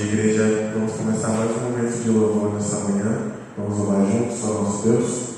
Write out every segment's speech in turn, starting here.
igreja, vamos começar mais um momento de louvor nessa manhã. Vamos louvar juntos ao nosso Deus.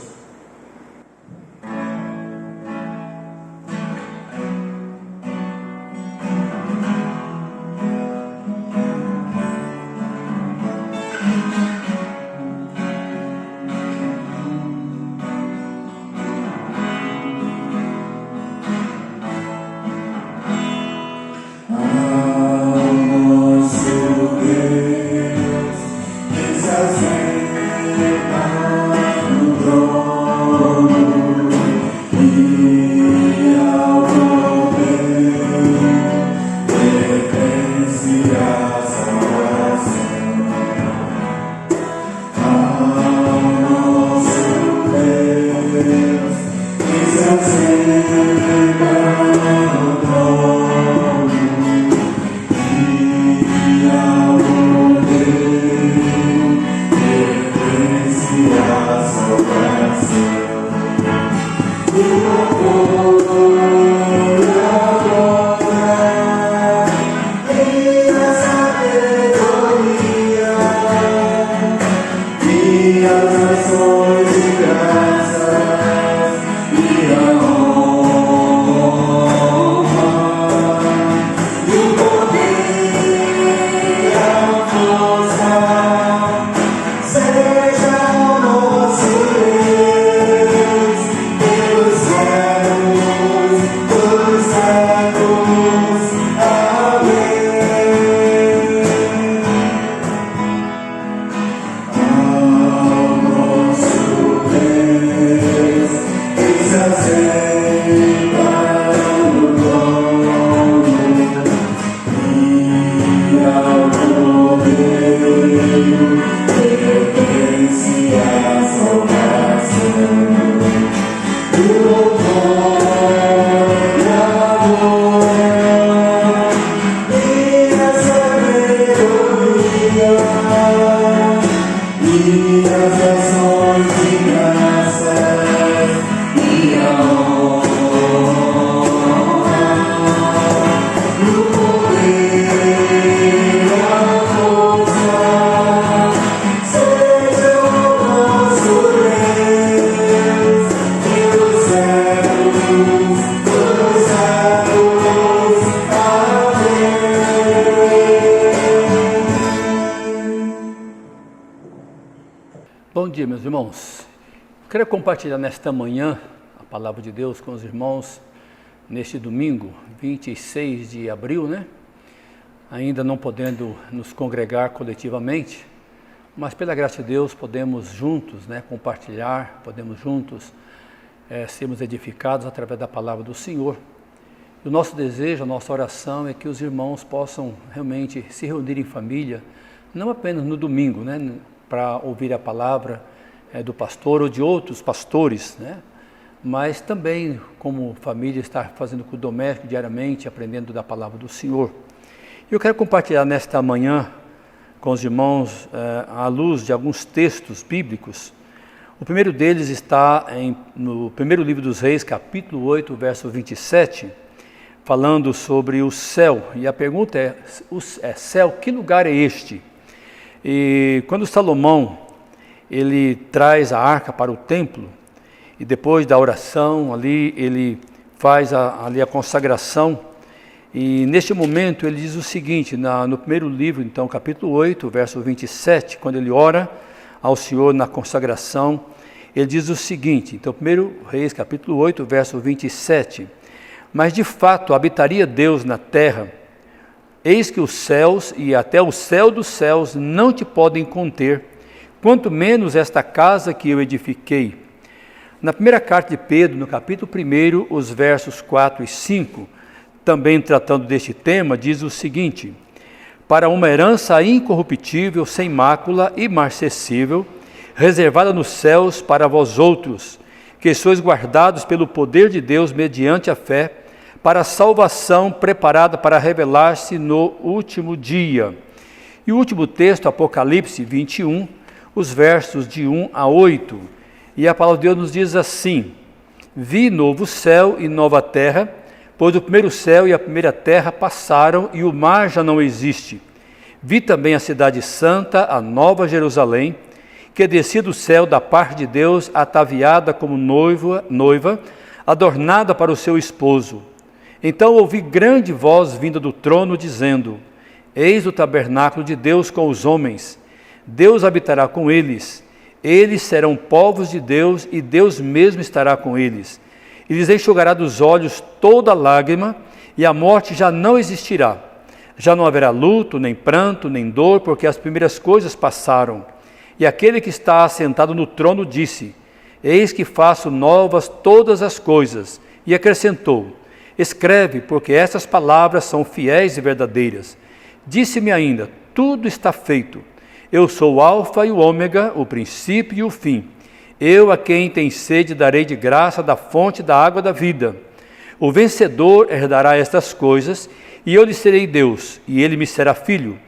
Bom dia, meus irmãos. Quero compartilhar nesta manhã a palavra de Deus com os irmãos neste domingo, 26 de abril, Ainda não podendo nos congregar coletivamente, mas pela graça de Deus podemos juntos, compartilhar, podemos juntos sermos edificados através da palavra do Senhor. E o nosso desejo, a nossa oração é que os irmãos possam realmente se reunir em família, não apenas no domingo, para ouvir a palavra do pastor ou de outros pastores, mas também como família estar fazendo culto doméstico diariamente, aprendendo da palavra do Senhor. Eu quero compartilhar nesta manhã com os irmãos à luz de alguns textos bíblicos. O primeiro deles está no primeiro livro dos Reis, capítulo 8, verso 27, falando sobre o céu. E a pergunta é, céu, que lugar é este? E quando Salomão, ele traz a arca para o templo, e depois da oração, ali ele faz a consagração, e neste momento ele diz o seguinte, no primeiro livro, então, capítulo 8, verso 27, quando ele ora ao Senhor na consagração, ele diz o seguinte, então, 1 Reis, capítulo 8, verso 27, mas de fato habitaria Deus na terra, eis que os céus e até o céu dos céus não te podem conter, quanto menos esta casa que eu edifiquei. Na primeira carta de Pedro, no capítulo 1, os versos 4 e 5, também tratando deste tema, diz o seguinte, para uma herança incorruptível, sem mácula, imarcessível, reservada nos céus para vós outros, que sois guardados pelo poder de Deus mediante a fé, para a salvação preparada para revelar-se no último dia. E o último texto, Apocalipse 21, os versos de 1 a 8. E a palavra de Deus nos diz assim, vi novo céu e nova terra, pois o primeiro céu e a primeira terra passaram e o mar já não existe. Vi também a cidade santa, a nova Jerusalém, que descia do céu da parte de Deus, ataviada como noiva, adornada para o seu esposo. Então ouvi grande voz vinda do trono, dizendo: Eis o tabernáculo de Deus com os homens. Deus habitará com eles. Eles serão povos de Deus, e Deus mesmo estará com eles. E lhes enxugará dos olhos toda lágrima, e a morte já não existirá. Já não haverá luto, nem pranto, nem dor, porque as primeiras coisas passaram. E aquele que está assentado no trono disse: Eis que faço novas todas as coisas. E acrescentou: Escreve, porque estas palavras são fiéis e verdadeiras. Disse-me ainda: Tudo está feito. Eu sou o Alfa e o Ômega, o princípio e o fim. Eu, a quem tem sede, darei de graça da fonte da água da vida. O vencedor herdará estas coisas, e eu lhe serei Deus, e ele me será filho.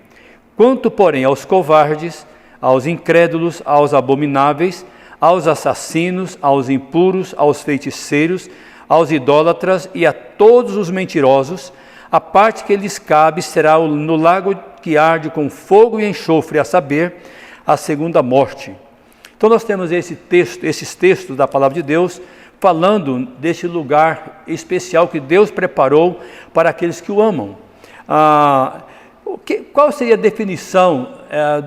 Quanto, porém, aos covardes, aos incrédulos, aos abomináveis, aos assassinos, aos impuros, aos feiticeiros, aos idólatras e a todos os mentirosos, a parte que lhes cabe será no lago que arde com fogo e enxofre, a saber, a segunda morte. Então nós temos esses textos da palavra de Deus falando desse lugar especial que Deus preparou para aqueles que o amam. Qual seria a definição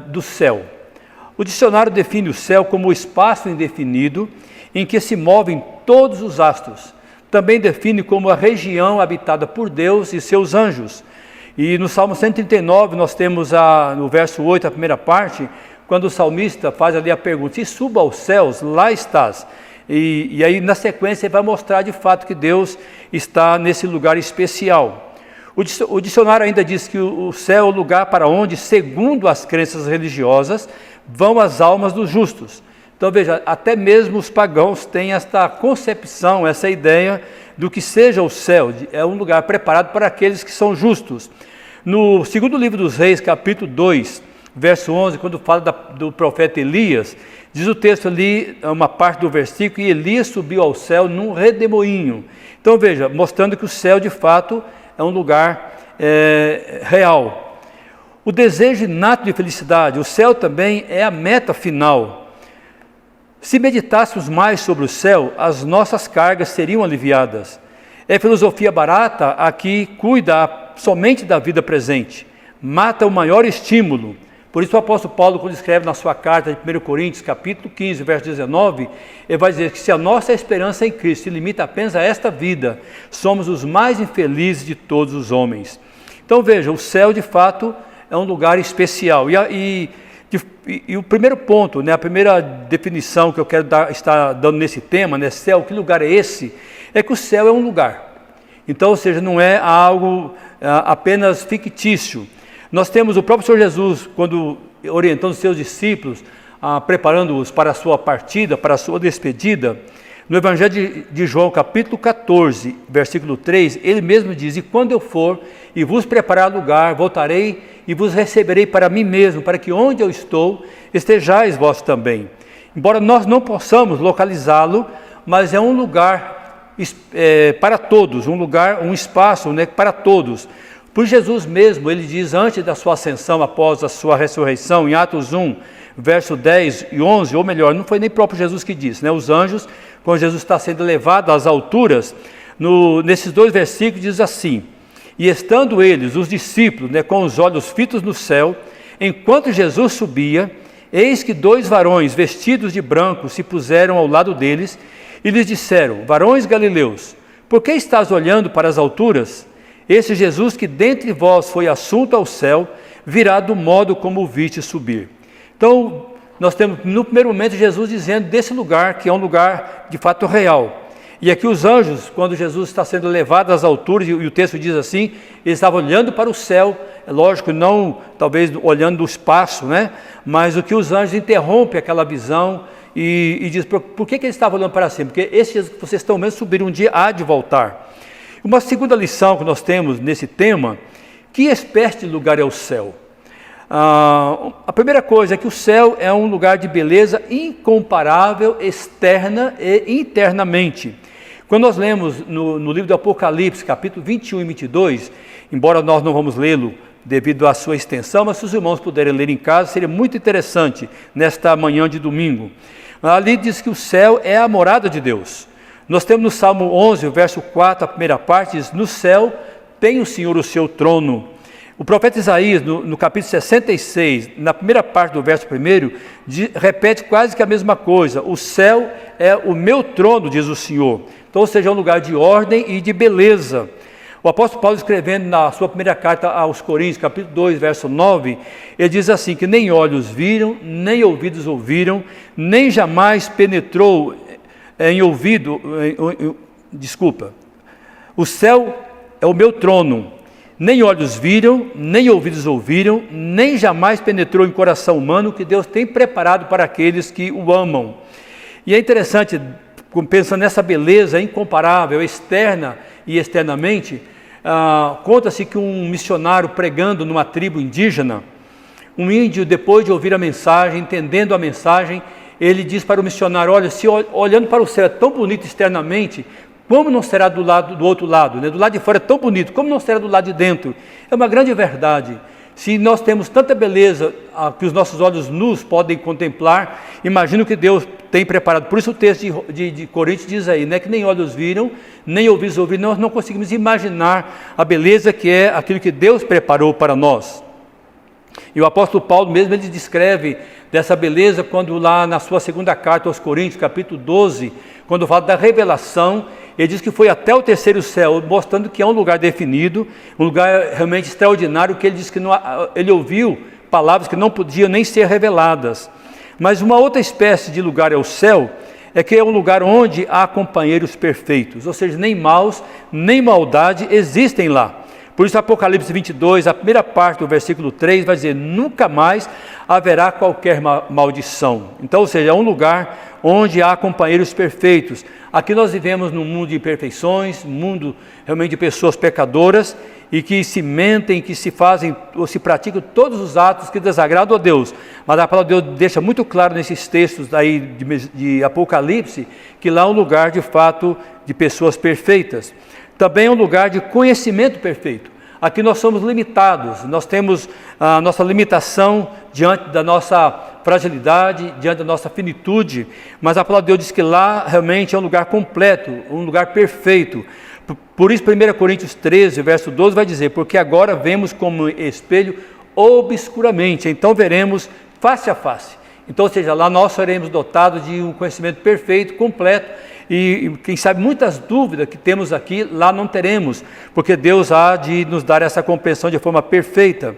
do céu? O dicionário define o céu como o espaço indefinido em que se movem todos os astros. Também define como a região habitada por Deus e seus anjos. E no Salmo 139 nós temos no verso 8, a primeira parte, quando o salmista faz ali a pergunta: se suba aos céus, lá estás. E aí na sequência ele vai mostrar de fato que Deus está nesse lugar especial. O dicionário ainda diz que o céu é o lugar para onde, segundo as crenças religiosas, vão as almas dos justos. Então veja, até mesmo os pagãos têm esta concepção, essa ideia do que seja o céu, é um lugar preparado para aqueles que são justos. No segundo livro dos Reis, capítulo 2, verso 11, quando fala do profeta Elias, diz o texto ali, uma parte do versículo: e Elias subiu ao céu num redemoinho. Então veja, mostrando que o céu de fato é um lugar real. O desejo inato de felicidade, o céu também é a meta final. Se meditássemos mais sobre o céu, as nossas cargas seriam aliviadas. É filosofia barata a que cuida somente da vida presente, mata o maior estímulo. Por isso o apóstolo Paulo, quando escreve na sua carta de 1 Coríntios, capítulo 15, verso 19, ele vai dizer que se a nossa esperança em Cristo se limita apenas a esta vida, somos os mais infelizes de todos os homens. Então veja, o céu de fato é um lugar especial. E o primeiro ponto, a primeira definição que eu quero estar dando nesse tema, céu, que lugar é esse? É que o céu é um lugar. Então, ou seja, não é algo apenas fictício. Nós temos o próprio Senhor Jesus, quando orientando os seus discípulos, preparando-os para a sua partida, para a sua despedida, no Evangelho de João, capítulo 14, versículo 3, ele mesmo diz: e quando eu for e vos preparar lugar, voltarei e vos receberei para mim mesmo, para que onde eu estou, estejais vós também. Embora nós não possamos localizá-lo, mas é um lugar para todos, um espaço para todos. Por Jesus mesmo, ele diz antes da sua ascensão, após a sua ressurreição, em Atos 1, verso 10 e 11, ou melhor, não foi nem próprio Jesus que disse, os anjos, quando Jesus está sendo levado às alturas, nesses dois versículos diz assim: e estando eles, os discípulos, com os olhos fitos no céu, enquanto Jesus subia, eis que dois varões vestidos de branco se puseram ao lado deles e lhes disseram: varões galileus, por que estás olhando para as alturas? Esse Jesus que dentre vós foi assunto ao céu, virá do modo como o viste subir. Então, nós temos no primeiro momento Jesus dizendo desse lugar, que é um lugar de fato real. E aqui os anjos, quando Jesus está sendo levado às alturas, e o texto diz assim, eles estavam olhando para o céu, é lógico, não talvez olhando do espaço, mas o que os anjos interrompem aquela visão e diz: por que eles estavam olhando para cima? Porque esse Jesus que vocês estão vendo subir um dia há de voltar. Uma segunda lição que nós temos nesse tema: que espécie de lugar é o céu? A primeira coisa é que o céu é um lugar de beleza incomparável, externa e internamente. Quando nós lemos no livro do Apocalipse, capítulo 21 e 22, embora nós não vamos lê-lo devido à sua extensão, mas se os irmãos puderem ler em casa, seria muito interessante nesta manhã de domingo. Ali diz que o céu é a morada de Deus. Nós temos no Salmo 11, o verso 4, a primeira parte, diz: no céu tem o Senhor o seu trono. O profeta Isaías, no capítulo 66, na primeira parte do verso 1, repete quase que a mesma coisa: o céu é o meu trono, diz o Senhor. Então, ou seja, é um lugar de ordem e de beleza. O apóstolo Paulo, escrevendo na sua primeira carta aos Coríntios, capítulo 2, verso 9, ele diz assim, que nem olhos viram, nem ouvidos ouviram, nem jamais penetrou em ouvido, o céu é o meu trono, nem olhos viram, nem ouvidos ouviram, nem jamais penetrou em coração humano, que Deus tem preparado para aqueles que o amam. E é interessante, pensando nessa beleza incomparável, externa e externamente, conta-se que um missionário pregando numa tribo indígena, um índio, depois de ouvir a mensagem, entendendo a mensagem, ele diz para o missionário: olha, se olhando para o céu é tão bonito externamente, como não será do outro lado, né? Do lado de fora é tão bonito, como não será do lado de dentro? É uma grande verdade. Se nós temos tanta beleza que os nossos olhos nus podem contemplar, imagino que Deus tem preparado. Por isso o texto de Coríntios diz aí, né, que nem olhos viram, nem ouvidos ouviram, nós não conseguimos imaginar a beleza que é aquilo que Deus preparou para nós. E o apóstolo Paulo mesmo, ele descreve dessa beleza quando lá na sua segunda carta aos Coríntios, capítulo 12, quando fala da revelação, ele diz que foi até o terceiro céu, mostrando que é um lugar definido, um lugar realmente extraordinário, que ele diz que ele ouviu palavras que não podiam nem ser reveladas. Mas uma outra espécie de lugar é o céu, é que é um lugar onde há companheiros perfeitos, ou seja, nem maus, nem maldade existem lá. Por isso Apocalipse 22, a primeira parte do versículo 3 vai dizer: nunca mais haverá qualquer maldição. Então, ou seja, é um lugar onde há companheiros perfeitos. Aqui nós vivemos num mundo de imperfeições, mundo realmente de pessoas pecadoras e que se mentem, que se fazem ou se praticam todos os atos que desagradam a Deus. Mas a palavra de Deus deixa muito claro nesses textos aí de Apocalipse que lá é um lugar de fato de pessoas perfeitas. Também é um lugar de conhecimento perfeito. Aqui nós somos limitados, nós temos a nossa limitação diante da nossa fragilidade, diante da nossa finitude, mas a palavra de Deus diz que lá realmente é um lugar completo, um lugar perfeito. Por isso 1 Coríntios 13, verso 12 vai dizer: porque agora vemos como espelho obscuramente, então veremos face a face. Então, ou seja, lá nós seremos dotados de um conhecimento perfeito, completo, e quem sabe muitas dúvidas que temos aqui, lá não teremos, porque Deus há de nos dar essa compreensão de forma perfeita.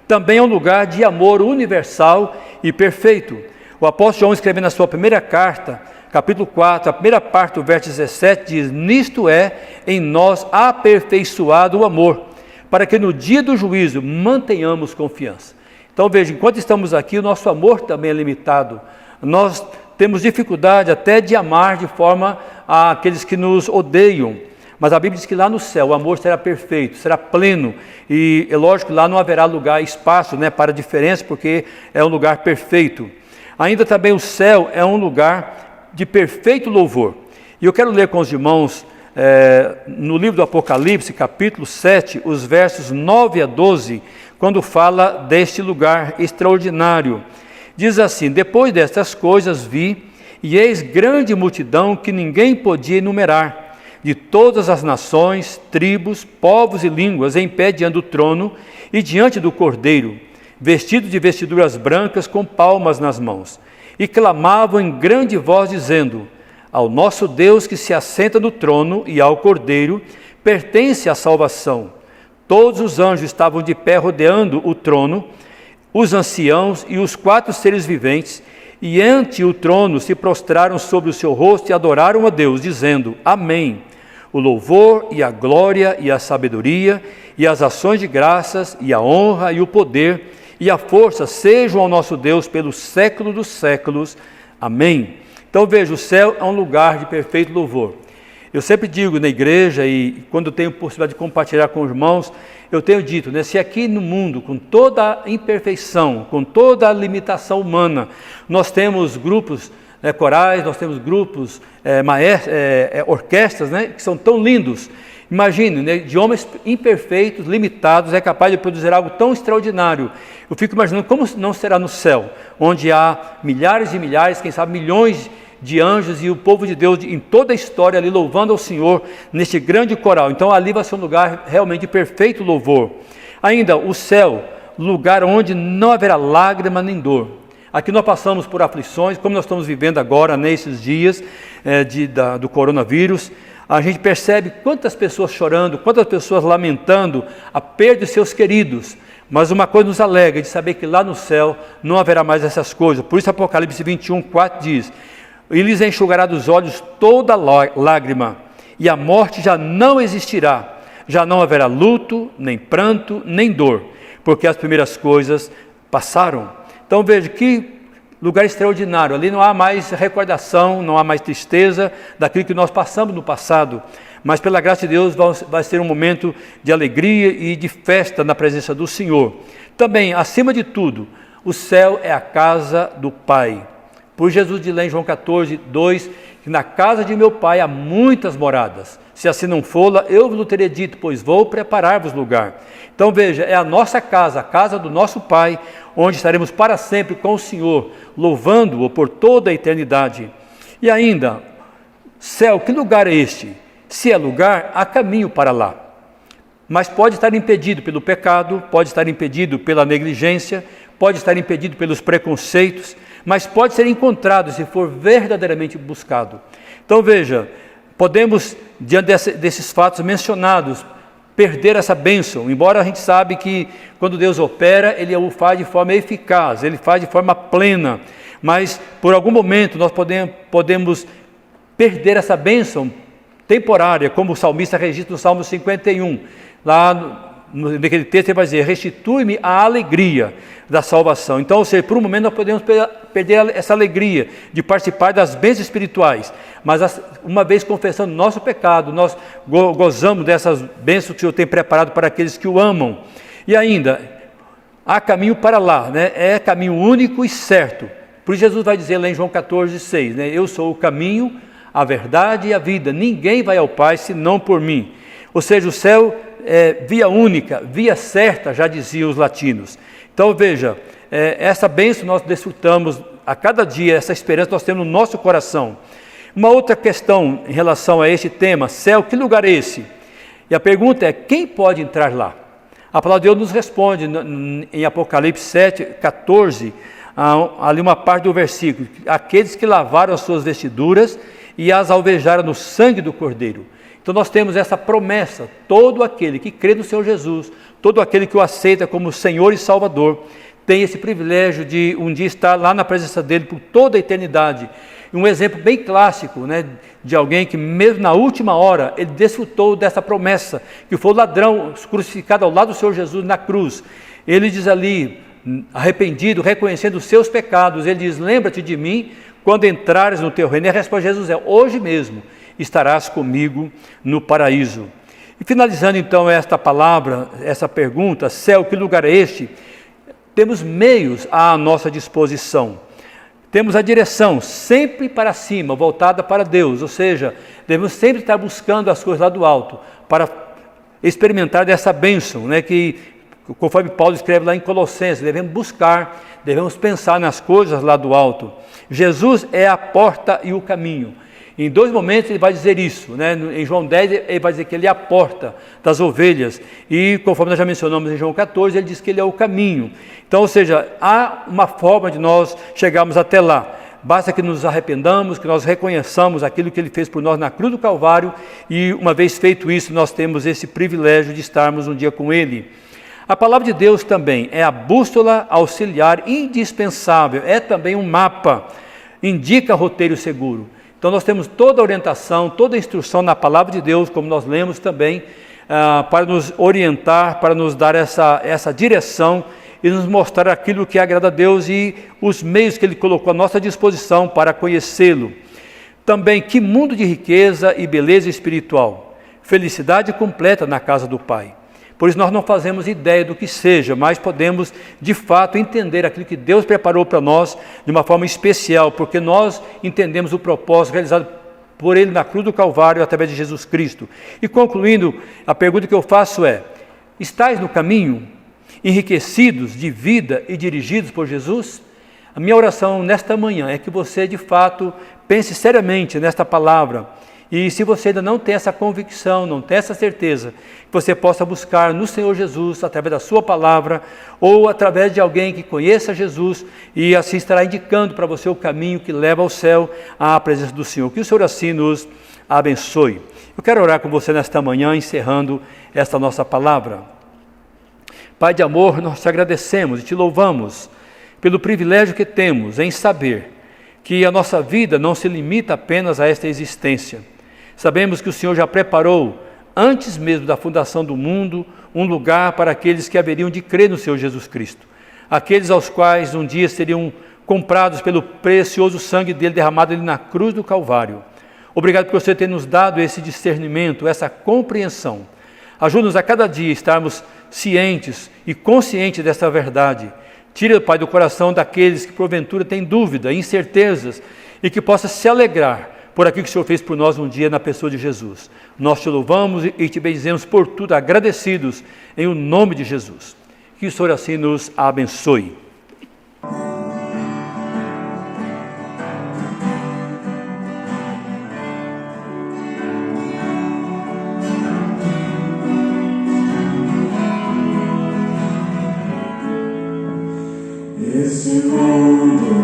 Também é um lugar de amor universal e perfeito. O apóstolo João, escrevendo na sua primeira carta, capítulo 4, a primeira parte do verso 17, diz: nisto é em nós aperfeiçoado o amor, para que no dia do juízo mantenhamos confiança. Então veja, enquanto estamos aqui, o nosso amor também é limitado. Nós temos dificuldade até de amar de forma àqueles que nos odeiam. Mas a Bíblia diz que lá no céu o amor será perfeito, será pleno. E é lógico que lá não haverá lugar, espaço, né, para diferença, porque é um lugar perfeito. Ainda também o céu é um lugar de perfeito louvor. E eu quero ler com os irmãos no livro do Apocalipse, capítulo 7, os versos 9 a 12, quando fala deste lugar extraordinário. Diz assim: depois destas coisas vi, e eis grande multidão que ninguém podia enumerar, de todas as nações, tribos, povos e línguas, em pé diante do trono e diante do Cordeiro, vestidos de vestiduras brancas, com palmas nas mãos, e clamavam em grande voz, dizendo: ao nosso Deus que se assenta no trono e ao Cordeiro pertence a salvação. Todos os anjos estavam de pé rodeando o trono, os anciãos e os 4 seres viventes, e ante o trono se prostraram sobre o seu rosto e adoraram a Deus, dizendo: amém. O louvor e a glória e a sabedoria e as ações de graças e a honra e o poder e a força sejam ao nosso Deus pelos séculos dos séculos. Amém. Então veja, o céu é um lugar de perfeito louvor. Eu sempre digo na igreja, e quando tenho possibilidade de compartilhar com os irmãos, eu tenho dito, né, se aqui no mundo, com toda a imperfeição, com toda a limitação humana, nós temos grupos corais, nós temos grupos, orquestras, né, que são tão lindos, Imagine, né, de homens imperfeitos, limitados, é capaz de produzir algo tão extraordinário. Eu fico imaginando como não será no céu, onde há milhares e milhares, quem sabe milhões de anjos e o povo de Deus em toda a história ali louvando ao Senhor neste grande coral. Então ali vai ser um lugar realmente de perfeito louvor. Ainda o céu, lugar onde não haverá lágrima nem dor. Aqui nós passamos por aflições, como nós estamos vivendo agora nesses dias do coronavírus. A gente percebe quantas pessoas chorando, quantas pessoas lamentando a perda de seus queridos. Mas uma coisa nos alegra de saber que lá no céu não haverá mais essas coisas. Por isso Apocalipse 21:4 diz: e lhes enxugará dos olhos toda lágrima, e a morte já não existirá, já não haverá luto, nem pranto, nem dor, porque as primeiras coisas passaram. Então veja que lugar extraordinário, ali não há mais recordação, não há mais tristeza daquilo que nós passamos no passado, mas pela graça de Deus vai ser um momento de alegria e de festa na presença do Senhor. Também, acima de tudo, o céu é a casa do Pai. Por Jesus diz lá em João 14:2, que na casa de meu Pai há muitas moradas. Se assim não for, eu vos teria dito, pois vou preparar-vos lugar. Então veja, é a nossa casa, a casa do nosso Pai, onde estaremos para sempre com o Senhor, louvando-o por toda a eternidade. E ainda, céu, que lugar é este? Se é lugar, há caminho para lá. Mas pode estar impedido pelo pecado, pode estar impedido pela negligência, pode estar impedido pelos preconceitos, mas pode ser encontrado se for verdadeiramente buscado. Então veja, podemos, diante desses fatos mencionados, perder essa bênção, embora a gente sabe que quando Deus opera, Ele o faz de forma eficaz, Ele faz de forma plena, mas por algum momento nós podemos perder essa bênção temporária, como o salmista registra no Salmo 51, lá naquele texto ele vai dizer: restitui-me a alegria da salvação. Então, ou seja, por um momento nós podemos perder essa alegria de participar das bênçãos espirituais, mas uma vez confessando nosso pecado, nós gozamos dessas bênçãos que o Senhor tem preparado para aqueles que o amam. E ainda, há caminho para lá, né? É caminho único e certo. Por isso Jesus vai dizer lá em João 14:6, né? Eu sou o caminho, a verdade e a vida, ninguém vai ao Pai senão por mim. Ou seja, o céu é via única, via certa, já diziam os latinos. Então veja, essa bênção nós desfrutamos a cada dia, essa esperança nós temos no nosso coração. Uma outra questão em relação a este tema, céu, que lugar é esse? E a pergunta é, quem pode entrar lá? A palavra de Deus nos responde em Apocalipse 7:14, ali uma parte do versículo: aqueles que lavaram as suas vestiduras e as alvejaram no sangue do Cordeiro. Então nós temos essa promessa: todo aquele que crê no Senhor Jesus, todo aquele que o aceita como Senhor e Salvador, tem esse privilégio de um dia estar lá na presença dele por toda a eternidade. Um exemplo bem clássico, né, de alguém que mesmo na última hora, ele desfrutou dessa promessa, que foi o ladrão crucificado ao lado do Senhor Jesus na cruz. Ele diz ali, arrependido, reconhecendo os seus pecados, ele diz: lembra-te de mim quando entrares no teu reino. E a resposta de Jesus é: hoje mesmo estarás comigo no paraíso. E finalizando então esta palavra, essa pergunta, céu, que lugar é este? Temos meios à nossa disposição. Temos a direção sempre para cima, voltada para Deus, ou seja, devemos sempre estar buscando as coisas lá do alto, para experimentar dessa bênção, né, que conforme Paulo escreve lá em Colossenses, devemos buscar, devemos pensar nas coisas lá do alto. Jesus é a porta e o caminho. Em dois momentos ele vai dizer isso, né? Em João 10 ele vai dizer que ele é a porta das ovelhas, e conforme nós já mencionamos em João 14, ele diz que ele é o caminho. Então, ou seja, há uma forma de nós chegarmos até lá. Basta que nos arrependamos, que nós reconheçamos aquilo que ele fez por nós na cruz do Calvário, e uma vez feito isso, nós temos esse privilégio de estarmos um dia com ele. A palavra de Deus também é a bússola auxiliar indispensável, é também um mapa, indica roteiro seguro. Então nós temos toda a orientação, toda a instrução na palavra de Deus, como nós lemos também, para nos orientar, para nos dar essa direção e nos mostrar aquilo que agrada a Deus e os meios que Ele colocou à nossa disposição para conhecê-lo. Também, que mundo de riqueza e beleza espiritual, felicidade completa na casa do Pai. Por isso nós não fazemos ideia do que seja, mas podemos de fato entender aquilo que Deus preparou para nós de uma forma especial, porque nós entendemos o propósito realizado por Ele na cruz do Calvário, através de Jesus Cristo. E concluindo, a pergunta que eu faço é: estais no caminho, enriquecidos de vida e dirigidos por Jesus? A minha oração nesta manhã é que você, de fato, pense seriamente nesta palavra. E se você ainda não tem essa convicção, não tem essa certeza, que você possa buscar no Senhor Jesus, através da sua palavra, ou através de alguém que conheça Jesus, e assim estará indicando para você o caminho que leva ao céu, à presença do Senhor. Que o Senhor assim nos abençoe. Eu quero orar com você nesta manhã, encerrando esta nossa palavra. Pai de amor, nós te agradecemos e te louvamos pelo privilégio que temos em saber que a nossa vida não se limita apenas a esta existência. Sabemos que o Senhor já preparou, antes mesmo da fundação do mundo, um lugar para aqueles que haveriam de crer no Senhor Jesus Cristo, aqueles aos quais um dia seriam comprados pelo precioso sangue dele derramado ali na cruz do Calvário. Obrigado por você ter nos dado esse discernimento, essa compreensão. Ajuda-nos a cada dia estarmos cientes e conscientes dessa verdade. Tira, Pai, do coração daqueles que porventura têm dúvida, incertezas, e que possa se alegrar por aquilo que o Senhor fez por nós um dia na pessoa de Jesus. Nós te louvamos e te bendizemos por tudo, agradecidos em o nome de Jesus. Que o Senhor assim nos abençoe. Esse mundo